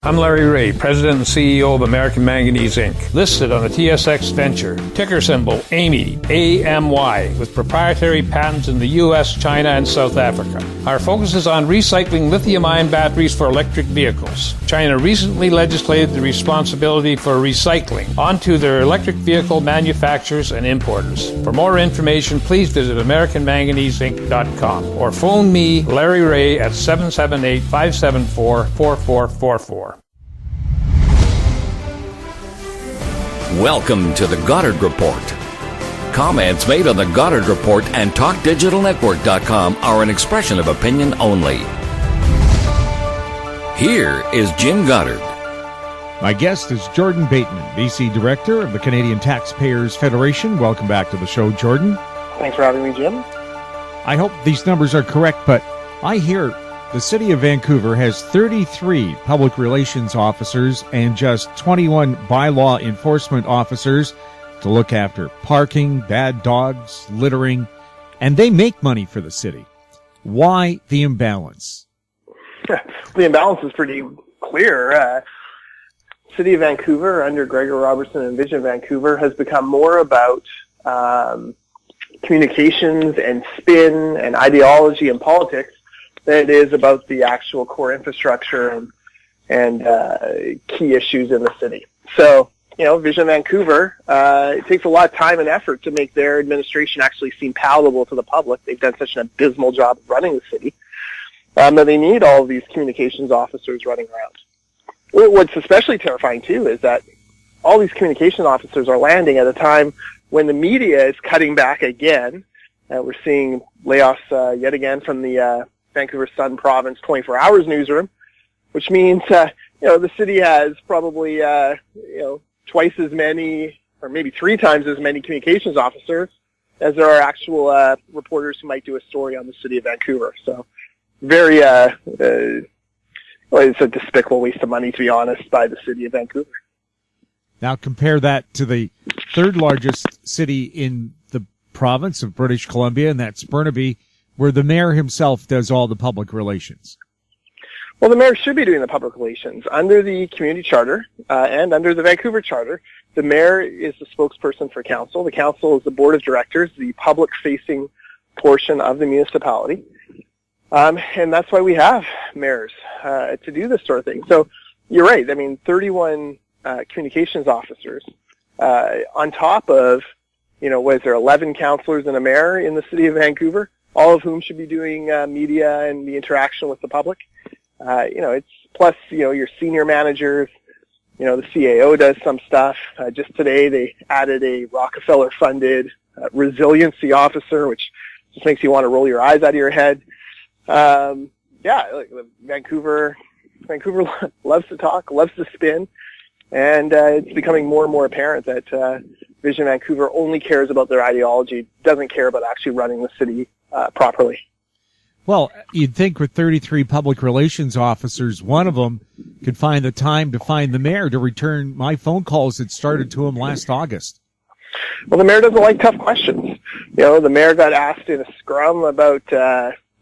I'm Larry Ray, President and CEO of American Manganese Inc., listed on the TSX Venture, ticker symbol AMY, A-M-Y, with proprietary patents in the U.S., China, and South Africa. Our focus is on recycling lithium-ion batteries for electric vehicles. China recently legislated the responsibility for recycling onto their electric vehicle manufacturers and importers. For more information, please visit AmericanManganeseInc.com or phone me, Larry Ray, at 778-574-4444. Welcome to the Goddard Report. Comments made on the Goddard Report and TalkDigitalNetwork.com are an expression of opinion only. Here is Jim Goddard. My guest is Jordan Bateman, BC Director of the Canadian Taxpayers Federation. Welcome back to the show, Jordan. Thanks for having me, Jim. I hope these numbers are correct, but I hear the City of Vancouver has 33 public relations officers and just 21 bylaw enforcement officers to look after parking, bad dogs, littering, and they make money for the city. Why the imbalance? The imbalance is pretty clear. City of Vancouver, under Gregor Robertson and Vision Vancouver, has become more about communications and spin and ideology and politics than it is about the actual core infrastructure and key issues in the city. So, Vision Vancouver, it takes a lot of time and effort to make their administration actually seem palatable to the public. They've done such an abysmal job of running the city that they need all of these communications officers running around. What's especially terrifying, too, is that all these communication officers are landing at a time when the media is cutting back again. We're seeing layoffs yet again from the Vancouver Sun Province 24 Hours newsroom, which means, the city has probably, twice as many or maybe three times as many communications officers as there are actual reporters who might do a story on the city of Vancouver. So very, it's a despicable waste of money, to be honest, by the city of Vancouver. Now compare that to the third largest city in the province of British Columbia, and that's Burnaby, where the mayor himself does all the public relations. Well, the mayor should be doing the public relations. Under the community charter and under the Vancouver charter, the mayor is the spokesperson for council. The council is the board of directors, the public-facing portion of the municipality. And that's why we have mayors to do this sort of thing. So you're right. I mean, 31 communications officers on top of, 11 councillors and a mayor in the city of Vancouver, all of whom should be doing media and the interaction with the public. It's plus, your senior managers, the CAO does some stuff. Just today they added a Rockefeller-funded resiliency officer, which just makes you want to roll your eyes out of your head. Vancouver loves to talk, loves to spin, and it's becoming more and more apparent that Vision Vancouver only cares about their ideology, doesn't care about actually running the city properly. Well, you'd think with 33 public relations officers, one of them could find the time to find the mayor to return my phone calls that started to him last August. Well, the mayor doesn't like tough questions. The mayor got asked in a scrum about,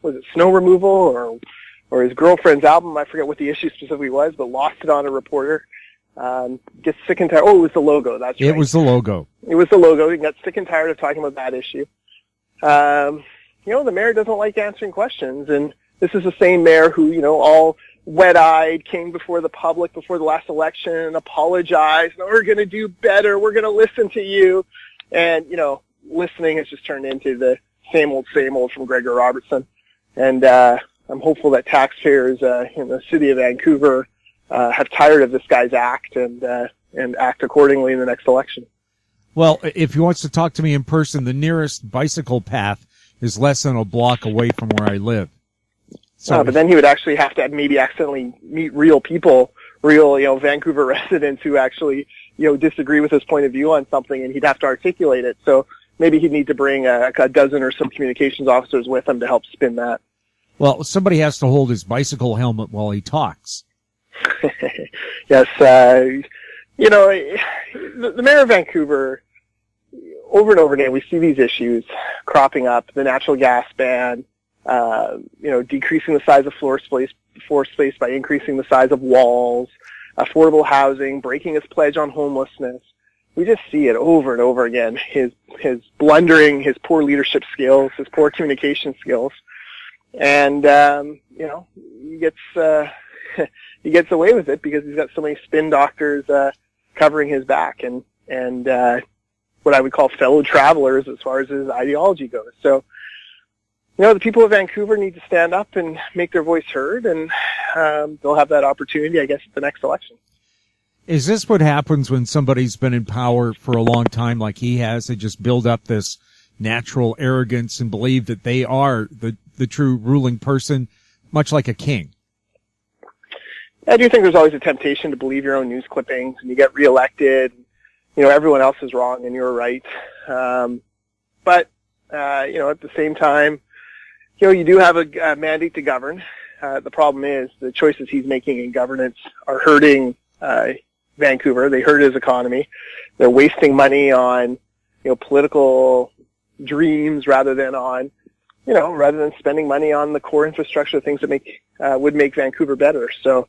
was it snow removal or his girlfriend's album? I forget what the issue specifically was, but lost it on a reporter. Gets sick and tired. Oh, it was the logo. That's right. It was the logo. It was the logo. He got sick and tired of talking about that issue. The mayor doesn't like answering questions, and this is the same mayor who, all wet-eyed, came before the public before the last election and apologized. No, we're going to do better. We're going to listen to you. And, listening has just turned into the same old from Gregor Robertson. And I'm hopeful that taxpayers in the city of Vancouver have tired of this guy's act and act accordingly in the next election. Well, if he wants to talk to me in person, the nearest bicycle path is less than a block away from where I live. So, but then he would actually have to maybe accidentally meet real people, Vancouver residents who actually, disagree with his point of view on something, and he'd have to articulate it. So maybe he'd need to bring a dozen or some communications officers with him to help spin that. Well, somebody has to hold his bicycle helmet while he talks. Yes, the mayor of Vancouver, over and over again, we see these issues cropping up, the natural gas ban, decreasing the size of floor floor space by increasing the size of walls, affordable housing, breaking his pledge on homelessness. We just see it over and over again. His blundering, his poor leadership skills, his poor communication skills, and he gets he gets away with it because he's got so many spin doctors covering his back and what I would call fellow travelers as far as his ideology goes. So, the people of Vancouver need to stand up and make their voice heard, and they'll have that opportunity, I guess, at the next election. Is this what happens when somebody's been in power for a long time like he has? They just build up this natural arrogance and believe that they are the true ruling person, much like a king. I do think there's always a temptation to believe your own news clippings, and you get reelected. Everyone else is wrong and you're right. But at the same time, you do have a mandate to govern. The problem is the choices he's making in governance are hurting Vancouver. They hurt his economy. They're wasting money on, political dreams rather than spending money on the core infrastructure, things that would make Vancouver better. So,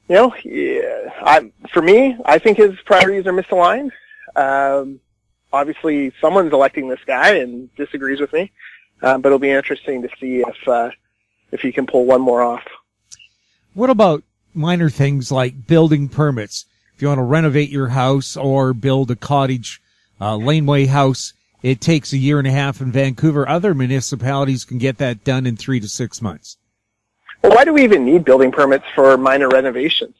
for me, I think his priorities are misaligned. Obviously, someone's electing this guy and disagrees with me, but it'll be interesting to see if he can pull one more off. What about minor things like building permits? If you want to renovate your house or build a cottage laneway house, it takes 1.5 years in Vancouver. Other municipalities can get that done in 3 to 6 months. Well, why do we even need building permits for minor renovations?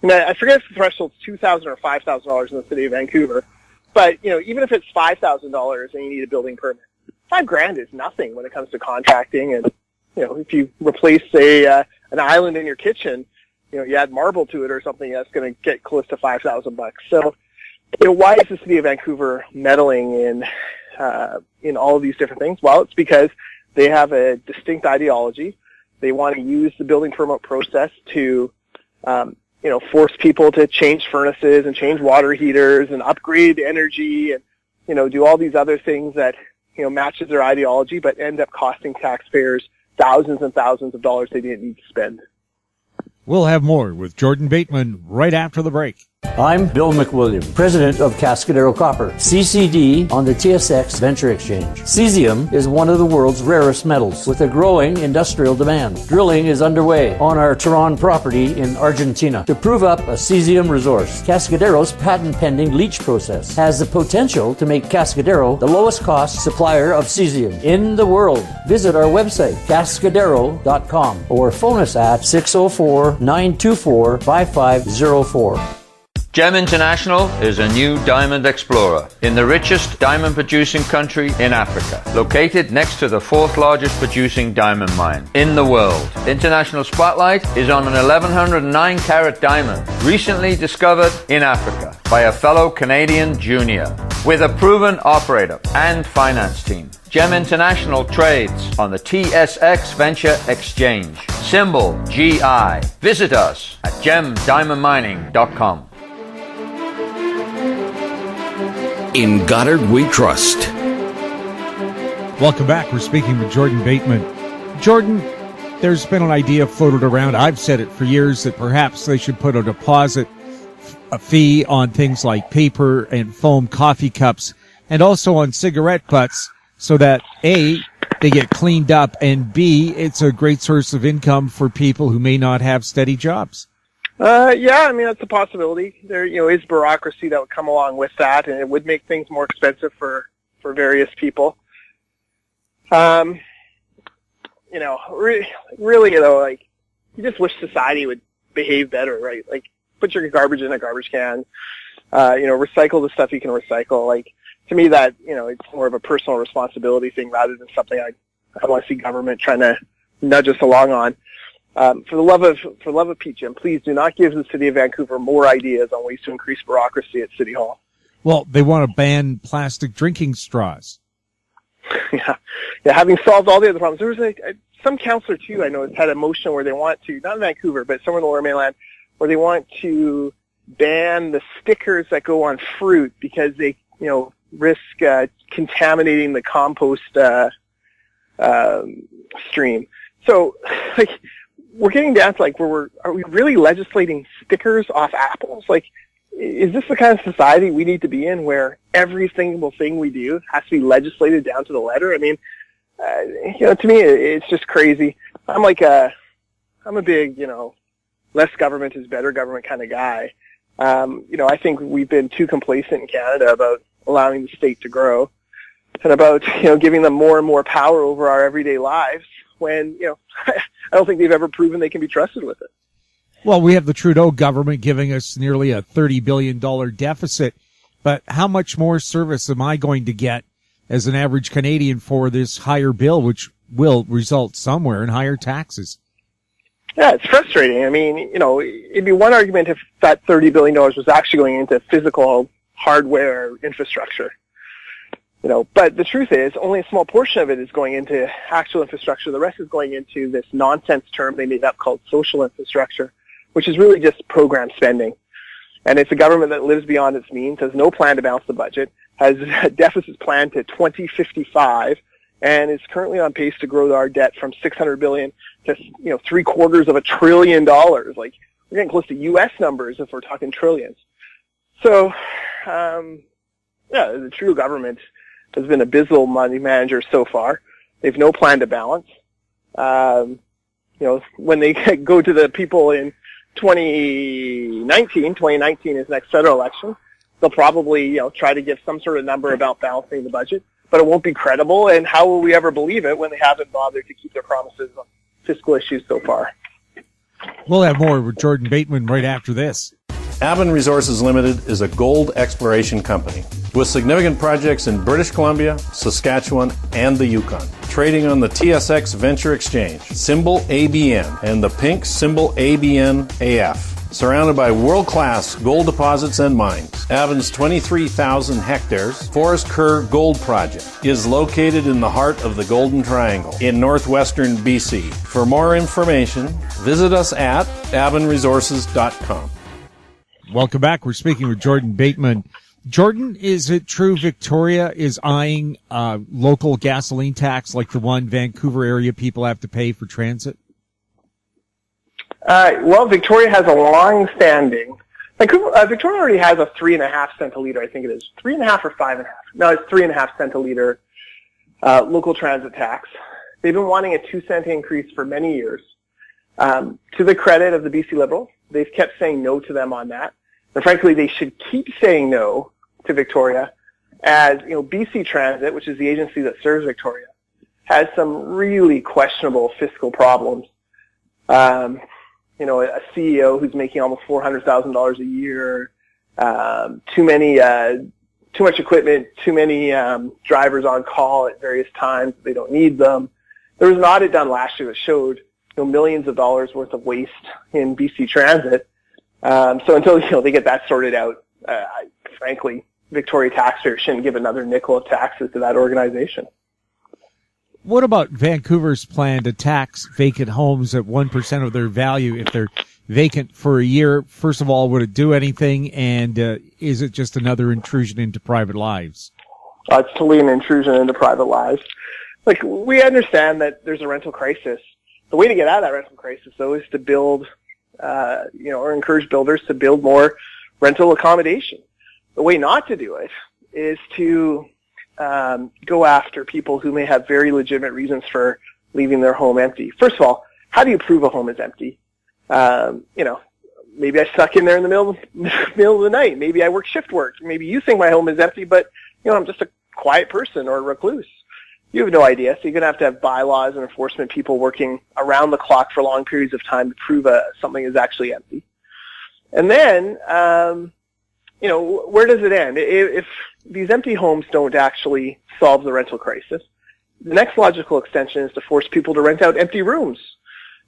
I forget if the threshold's $2,000 or $5,000 in the city of Vancouver, but even if it's $5,000 and you need a building permit, $5,000 is nothing when it comes to contracting. And if you replace an island in your kitchen, you add marble to it or something, that's going to get close to $5,000. So, why is the city of Vancouver meddling in all of these different things? Well, it's because they have a distinct ideology. They want to use the building permit process to, force people to change furnaces and change water heaters and upgrade energy and, do all these other things that, matches their ideology, but end up costing taxpayers thousands and thousands of dollars they didn't need to spend. We'll have more with Jordan Bateman right after the break. I'm Bill McWilliam, president of Cascadero Copper, CCD on the TSX Venture Exchange. Cesium is one of the world's rarest metals with a growing industrial demand. Drilling is underway on our Tehran property in Argentina to prove up a cesium resource. Cascadero's patent-pending leach process has the potential to make Cascadero the lowest cost supplier of cesium in the world. Visit our website, cascadero.com, or phone us at 604-924-5504. GEM International is a new diamond explorer in the richest diamond producing country in Africa, located next to the 4th largest producing diamond mine in the world. International spotlight is on an 1109 carat diamond recently discovered in Africa by a fellow Canadian junior. With a proven operator and finance team, GEM International trades on the TSX Venture Exchange, symbol GI. Visit us at gemdiamondmining.com. In Goddard we trust. Welcome back. We're speaking with Jordan Bateman. Jordan, there's been an idea floated around. I've said it for years that perhaps they should put a deposit, a fee on things like paper and foam coffee cups, and also on cigarette butts, so that A, they get cleaned up, and B, it's a great source of income for people who may not have steady jobs. That's a possibility. There, is bureaucracy that would come along with that, and it would make things more expensive for various people. Really, you just wish society would behave better, right? Like, put your garbage in a garbage can. Recycle the stuff you can recycle. Like, to me, that it's more of a personal responsibility thing rather than something I want to see government trying to nudge us along on. For the love of Pete, Jim, please do not give the city of Vancouver more ideas on ways to increase bureaucracy at City Hall. Well, they want to ban plastic drinking straws. Yeah. Having solved all the other problems, there was some councillor too I know has had a motion where they want to, not in Vancouver, but somewhere in the Lower Mainland, where they want to ban the stickers that go on fruit because they risk contaminating the compost stream. So we're getting down to like are we really legislating stickers off apples? Like, is this the kind of society we need to be in where every single thing we do has to be legislated down to the letter? I mean, to me, it's just crazy. I'm a big, less government is better government kind of guy. I think we've been too complacent in Canada about allowing the state to grow and about, giving them more and more power over our everyday lives when, I don't think they've ever proven they can be trusted with it. Well, we have the Trudeau government giving us nearly a $30 billion deficit, but how much more service am I going to get as an average Canadian for this higher bill, which will result somewhere in higher taxes? Yeah, it's frustrating. I mean, it'd be one argument if that $30 billion was actually going into physical hardware infrastructure. But the truth is only a small portion of it is going into actual infrastructure. The rest is going into this nonsense term they made up called social infrastructure, which is really just program spending. And it's a government that lives beyond its means, has no plan to balance the budget, has deficits planned to 2055, and is currently on pace to grow our debt from $600 billion to, $750 billion. Like, we're getting close to U.S. numbers if we're talking trillions. So, the Trudeau government has been abysmal money manager so far. They have no plan to balance. When they go to the people in 2019 is next federal election, they'll probably, try to give some sort of number about balancing the budget, but it won't be credible, and how will we ever believe it when they haven't bothered to keep their promises on fiscal issues so far? We'll have more with Jordan Bateman right after this. Bateman Resources Limited is a gold exploration company with significant projects in British Columbia, Saskatchewan, and the Yukon. Trading on the TSX Venture Exchange, symbol ABN, and the pink symbol ABN-AF. Surrounded by world-class gold deposits and mines, Bateman's 23,000 hectares Forest Kerr Gold Project is located in the heart of the Golden Triangle in northwestern BC. For more information, visit us at batemanresources.com. Welcome back. We're speaking with Jordan Bateman. Jordan, is it true Victoria is eyeing local gasoline tax like the one Vancouver area people have to pay for transit? Well, Victoria has a long-standing. Victoria already has a 3.5 cent a liter. I think it is 3.5 or 5.5. No, it's 3.5 cent a liter local transit tax. They've been wanting a 2 cent increase for many years. To the credit of the BC Liberals, they've kept saying no to them on that. And frankly, they should keep saying no to Victoria, as BC Transit, which is the agency that serves Victoria, has some really questionable fiscal problems. A CEO who's making almost $400,000 a year, too much equipment, too many drivers on call at various times. They don't need them. There was an audit done last year that showed millions of dollars worth of waste in BC Transit. So until they get that sorted out, frankly, Victoria taxpayers shouldn't give another nickel of taxes to that organization. What about Vancouver's plan to tax vacant homes at 1% of their value if they're vacant for a year? First of all, would it do anything, and is it just another intrusion into private lives? It's totally an intrusion into private lives. Like, we understand that there's a rental crisis. The way to get out of that rental crisis, though, is to build, or encourage builders to build more rental accommodation. The way not to do it is to go after people who may have very legitimate reasons for leaving their home empty. First of all, how do you prove a home is empty? Maybe I stuck in there in the middle of the night. Maybe I work shift work. Maybe you think my home is empty, but I'm just a quiet person or a recluse. You have no idea. So you're going to have bylaws and enforcement people working around the clock for long periods of time to prove something is actually empty. And then, where does it end? If these empty homes don't actually solve the rental crisis, the next logical extension is to force people to rent out empty rooms.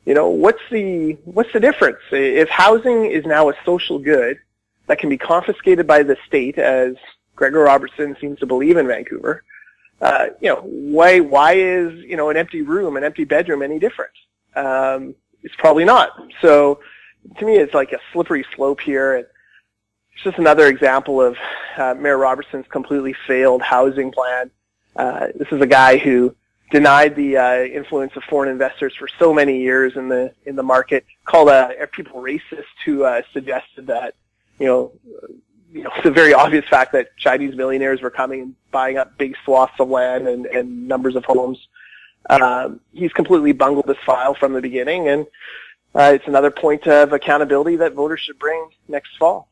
What's the difference? If housing is now a social good that can be confiscated by the state, as Gregor Robertson seems to believe in Vancouver, why is, an empty room, an empty bedroom any different? It's probably not. So to me, it's like a slippery slope here. It's just another example of Mayor Robertson's completely failed housing plan. This is a guy who denied the influence of foreign investors for so many years in the market, called people racist who suggested that it's a very obvious fact that Chinese millionaires were coming and buying up big swaths of land and numbers of homes. He's completely bungled this file from the beginning, and it's another point of accountability that voters should bring next fall.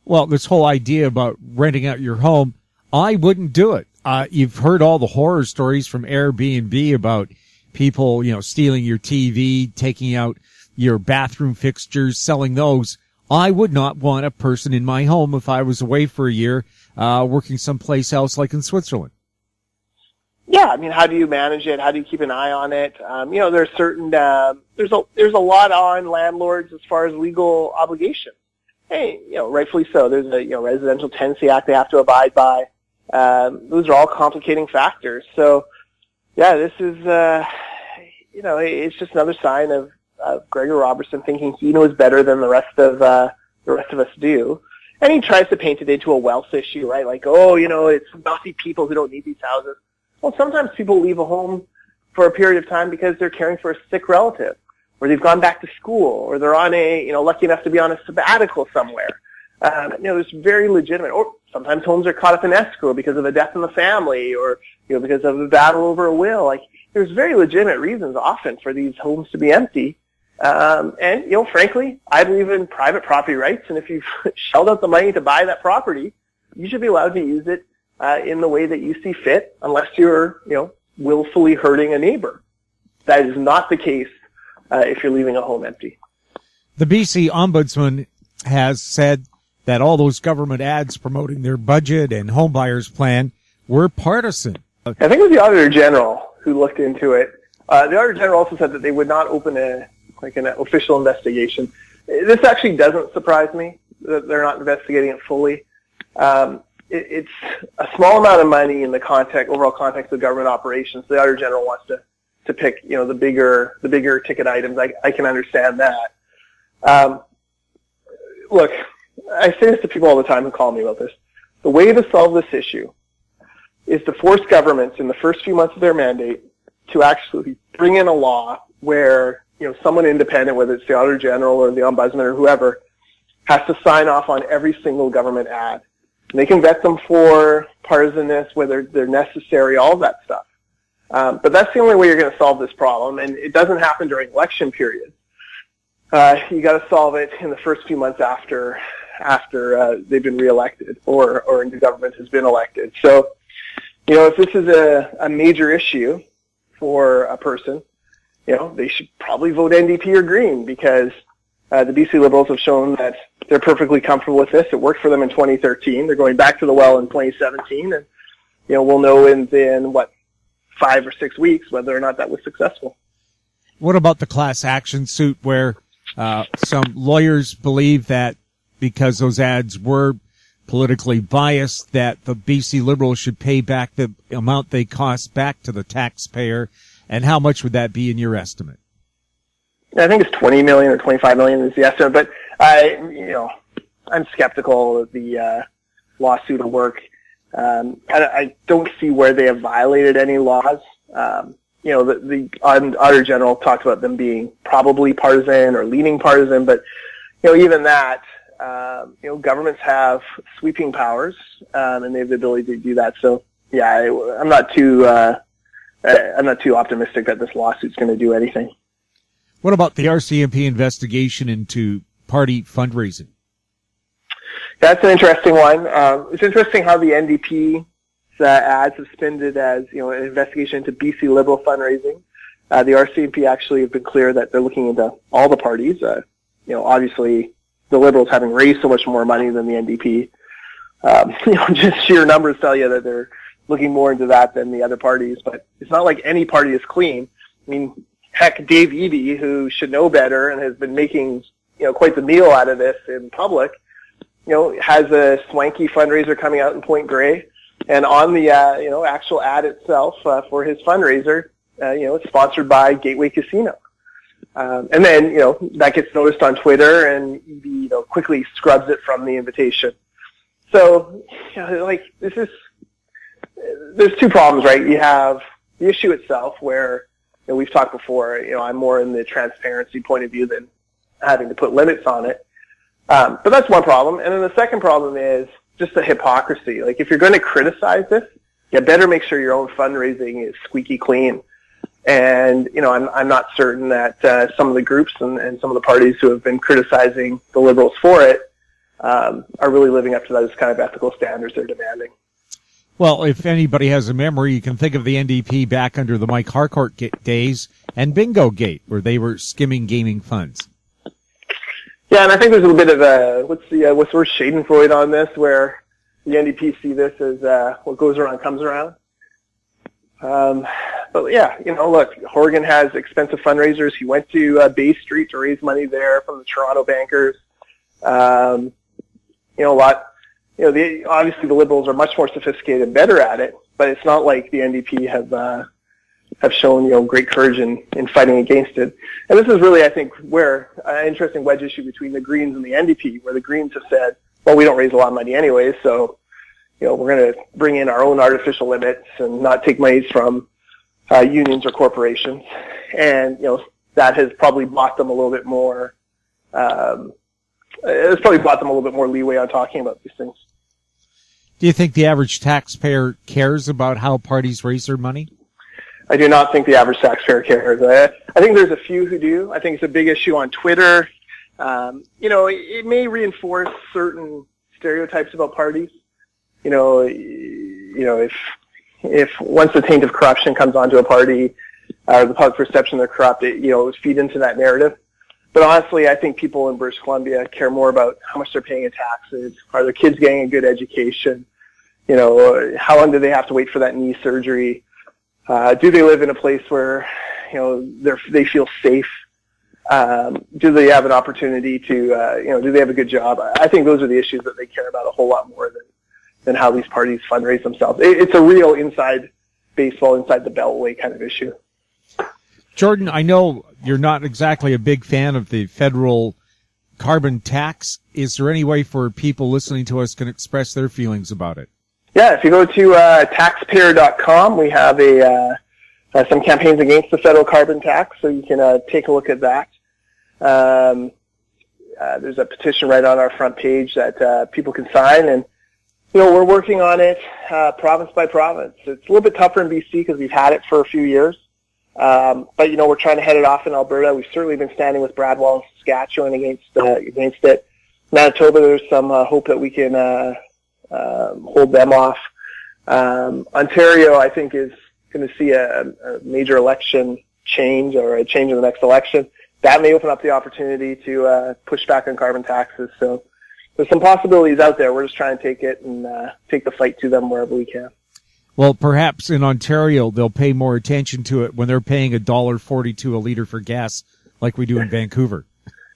Well, this whole idea about renting out your home, I wouldn't do it. You've heard all the horror stories from Airbnb about people, stealing your TV, taking out your bathroom fixtures, selling those. I would not want a person in my home if I was away for a year, working someplace else like in Switzerland. Yeah, I mean, how do you manage it? How do you keep an eye on it? There's certain, there's a lot on landlords as far as legal obligations. Hey, rightfully so. There's a, Residential Tenancy Act they have to abide by. Those are all complicating factors. So, yeah, this is, it's just another sign of Gregor Robertson thinking he knows better than the rest of us do. And he tries to paint it into a wealth issue, right? Like, it's wealthy people who don't need these houses. Well, sometimes people leave a home for a period of time because they're caring for a sick relative, or they've gone back to school, or they're on lucky enough to be on a sabbatical somewhere. It's very legitimate. Or sometimes homes are caught up in escrow because of a death in the family, or because of a battle over a will. Like, there's very legitimate reasons often for these homes to be empty. Frankly, I believe in private property rights, and if you've shelled out the money to buy that property, you should be allowed to use it in the way that you see fit, unless you're, willfully hurting a neighbor. That is not the case if you're leaving a home empty. The BC Ombudsman has said that all those government ads promoting their budget and home buyers plan were partisan. I think it was the Auditor General who looked into it. The Auditor General also said that they would not open an official investigation. This actually doesn't surprise me that they're not investigating it fully. It's a small amount of money in the overall context of government operations. The Auditor General wants to pick, the bigger ticket items. I can understand that. Look, I say this to people all the time who call me about this. The way to solve this issue is to force governments in the first few months of their mandate to actually bring in a law where, someone independent, whether it's the Auditor General or the Ombudsman or whoever, has to sign off on every single government ad. And they can vet them for partisanness, whether they're necessary, all of that stuff. But that's the only way you're going to solve this problem, and it doesn't happen during election periods. You got to solve it in the first few months after they've been reelected or the government has been elected. So, if this is a major issue for a person, they should probably vote NDP or Green, because the BC Liberals have shown that they're perfectly comfortable with this. It worked for them in 2013. They're going back to the well in 2017, and we'll know in 5 or 6 weeks whether or not that was successful. What about the class action suit where some lawyers believe that because those ads were politically biased, that the BC Liberals should pay back the amount they cost back to the taxpayer? And how much would that be in your estimate? I think it's 20 million or 25 million is the estimate, but I'm skeptical of the lawsuit will work. I don't see where they have violated any laws. The Auditor General talked about them being probably partisan or leaning partisan, but even that, governments have sweeping powers, and they have the ability to do that. So yeah, I'm not too optimistic that this lawsuit's going to do anything. What about the RCMP investigation into party fundraising? That's an interesting one. It's interesting how the NDP ads have spinned it as, an investigation into BC Liberal fundraising. The RCMP actually have been clear that they're looking into all the parties. Obviously the Liberals having raised so much more money than the NDP. Just sheer numbers tell you that they're looking more into that than the other parties, but it's not like any party is clean. I mean, heck, Dave Eby, who should know better and has been making, quite the meal out of this in public, has a swanky fundraiser coming out in Point Grey. And on the, actual ad itself, for his fundraiser, it's sponsored by Gateway Casino. And then, that gets noticed on Twitter, and Eby, quickly scrubs it from the invitation. So, there's two problems, right? You have, the issue itself, where we've talked before, I'm more in the transparency point of view than having to put limits on it. But that's one problem. And then the second problem is just the hypocrisy. Like, if you're going to criticize this, you better make sure your own fundraising is squeaky clean. And, I'm not certain that some of the groups and some of the parties who have been criticizing the Liberals for it are really living up to those kind of ethical standards they're demanding. Well, if anybody has a memory, you can think of the NDP back under the Mike Harcourt days and Bingo Gate, where they were skimming gaming funds. Yeah, and I think there's a little bit of a, what's the word, schadenfreude on this, where the NDP see this as what goes around comes around. But yeah, look, Horgan has expensive fundraisers. He went to Bay Street to raise money there from the Toronto bankers. Obviously the Liberals are much more sophisticated and better at it, but it's not like the NDP have shown, great courage in fighting against it. And this is really, I think, where an interesting wedge issue between the Greens and the NDP, where the Greens have said, well, we don't raise a lot of money anyway, so, we're going to bring in our own artificial limits and not take monies from unions or corporations. And, that has probably bought them a little bit more, leeway on talking about these things. Do you think the average taxpayer cares about how parties raise their money? I do not think the average taxpayer cares. I think there's a few who do. I think it's a big issue on Twitter. It may reinforce certain stereotypes about parties. If once the taint of corruption comes onto a party, the public perception they're corrupt, it feed into that narrative. But honestly, I think people in British Columbia care more about how much they're paying in taxes. Are their kids getting a good education? How long do they have to wait for that knee surgery? Do they live in a place where, they feel safe? Do they have an opportunity to, do they have a good job? I think those are the issues that they care about a whole lot more than how these parties fundraise themselves. It's a real inside baseball, inside the beltway kind of issue. Jordan, I know you're not exactly a big fan of the federal carbon tax. Is there any way for people listening to us can express their feelings about it? Yeah, if you go to taxpayer.com, we have some campaigns against the federal carbon tax, so you can take a look at that. There's a petition right on our front page that people can sign, and we're working on it province by province. It's a little bit tougher in BC because we've had it for a few years. But we're trying to head it off in Alberta. We've certainly been standing with Bradwell and Saskatchewan against it. Manitoba, there's some hope that we can hold them off. Ontario, I think, is going to see a major election change or a change in the next election. That may open up the opportunity to push back on carbon taxes. So there's some possibilities out there. We're just trying to take it and take the fight to them wherever we can. Well, perhaps in Ontario they'll pay more attention to it when they're paying $1.42 a liter for gas, like we do in Vancouver.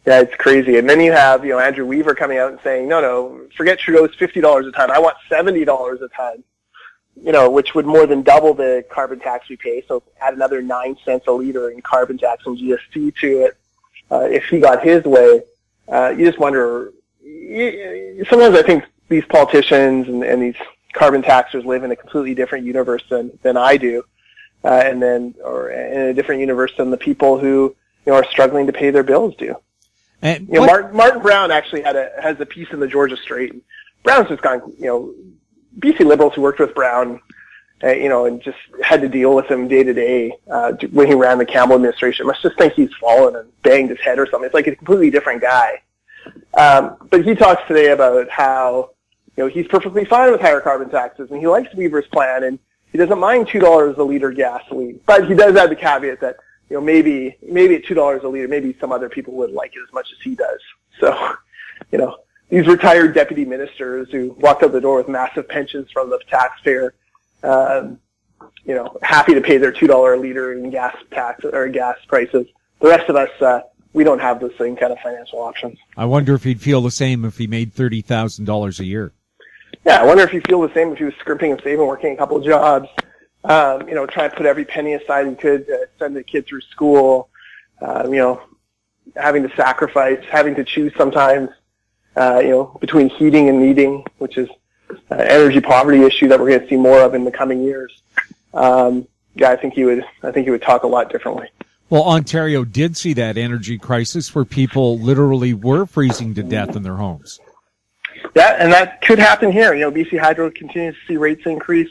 Yeah, it's crazy. And then you have Andrew Weaver coming out and saying, no, forget Trudeau's $50 a ton. I want $70 a ton. Which would more than double the carbon tax we pay. So add another 9 cents a liter in carbon tax and GST to it. If he got his way, you just wonder. Sometimes I think these politicians and these carbon taxers live in a completely different universe than I do, or in a different universe than the people who are struggling to pay their bills do. And Martin Brown actually has a piece in the Georgia Straight. Brown's just gone. BC Liberals who worked with Brown, and just had to deal with him day to day when he ran the Campbell administration, must just think he's fallen and banged his head or something. It's like a completely different guy. But he talks today about how he's perfectly fine with higher carbon taxes, and he likes Weaver's plan, and he doesn't mind $2 a liter gasoline. But he does add the caveat that maybe at $2 a liter, maybe some other people would like it as much as he does. So, these retired deputy ministers who walked out the door with massive pensions from the taxpayer, happy to pay their $2 a liter in gas tax or gas prices. The rest of us, we don't have the same kind of financial options. I wonder if he'd feel the same if he made $30,000 a year. Yeah, I wonder if he'd feel the same if he was scrimping and saving, working a couple of jobs, trying to put every penny aside he could to send the kid through school, having to sacrifice, having to choose sometimes, between heating and eating, which is an energy poverty issue that we're going to see more of in the coming years. I think he would talk a lot differently. Well, Ontario did see that energy crisis where people literally were freezing to death in their homes. Yeah, and that could happen here. BC Hydro continues to see rates increase.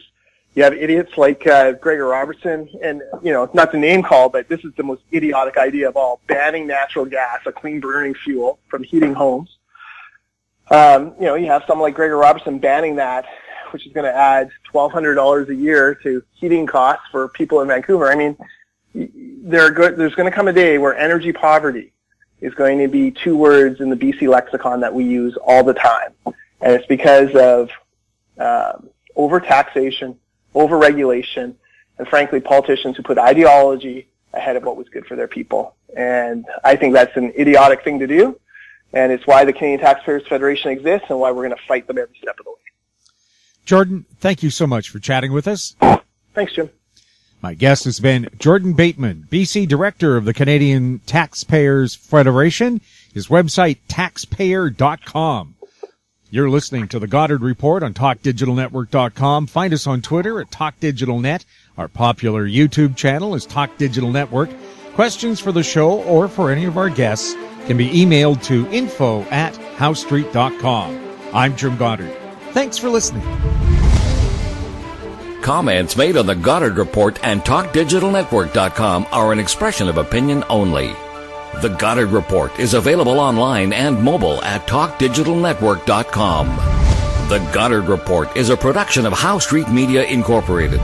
You have idiots like Gregor Robertson, and, not to name call, but this is the most idiotic idea of all, banning natural gas, a clean burning fuel, from heating homes. You have someone like Gregor Robertson banning that, which is going to add $1,200 a year to heating costs for people in Vancouver. I mean, there's going to come a day where energy poverty is going to be two words in the BC lexicon that we use all the time. And it's because of overtaxation, overregulation, and frankly, politicians who put ideology ahead of what was good for their people. And I think that's an idiotic thing to do, and it's why the Canadian Taxpayers Federation exists and why we're going to fight them every step of the way. Jordan, thank you so much for chatting with us. Thanks, Jim. My guest has been Jordan Bateman, BC Director of the Canadian Taxpayers Federation. His website, taxpayer.com. You're listening to the Goddard Report on TalkDigitalNetwork.com. Find us on Twitter at TalkDigitalNet. Our popular YouTube channel is Talk Digital Network. Questions for the show or for any of our guests can be emailed to info@HowStreet.com. I'm Jim Goddard. Thanks for listening. Comments made on the Goddard Report and TalkDigitalNetwork.com are an expression of opinion only. The Goddard Report is available online and mobile at TalkDigitalNetwork.com. The Goddard Report is a production of How Street Media Incorporated.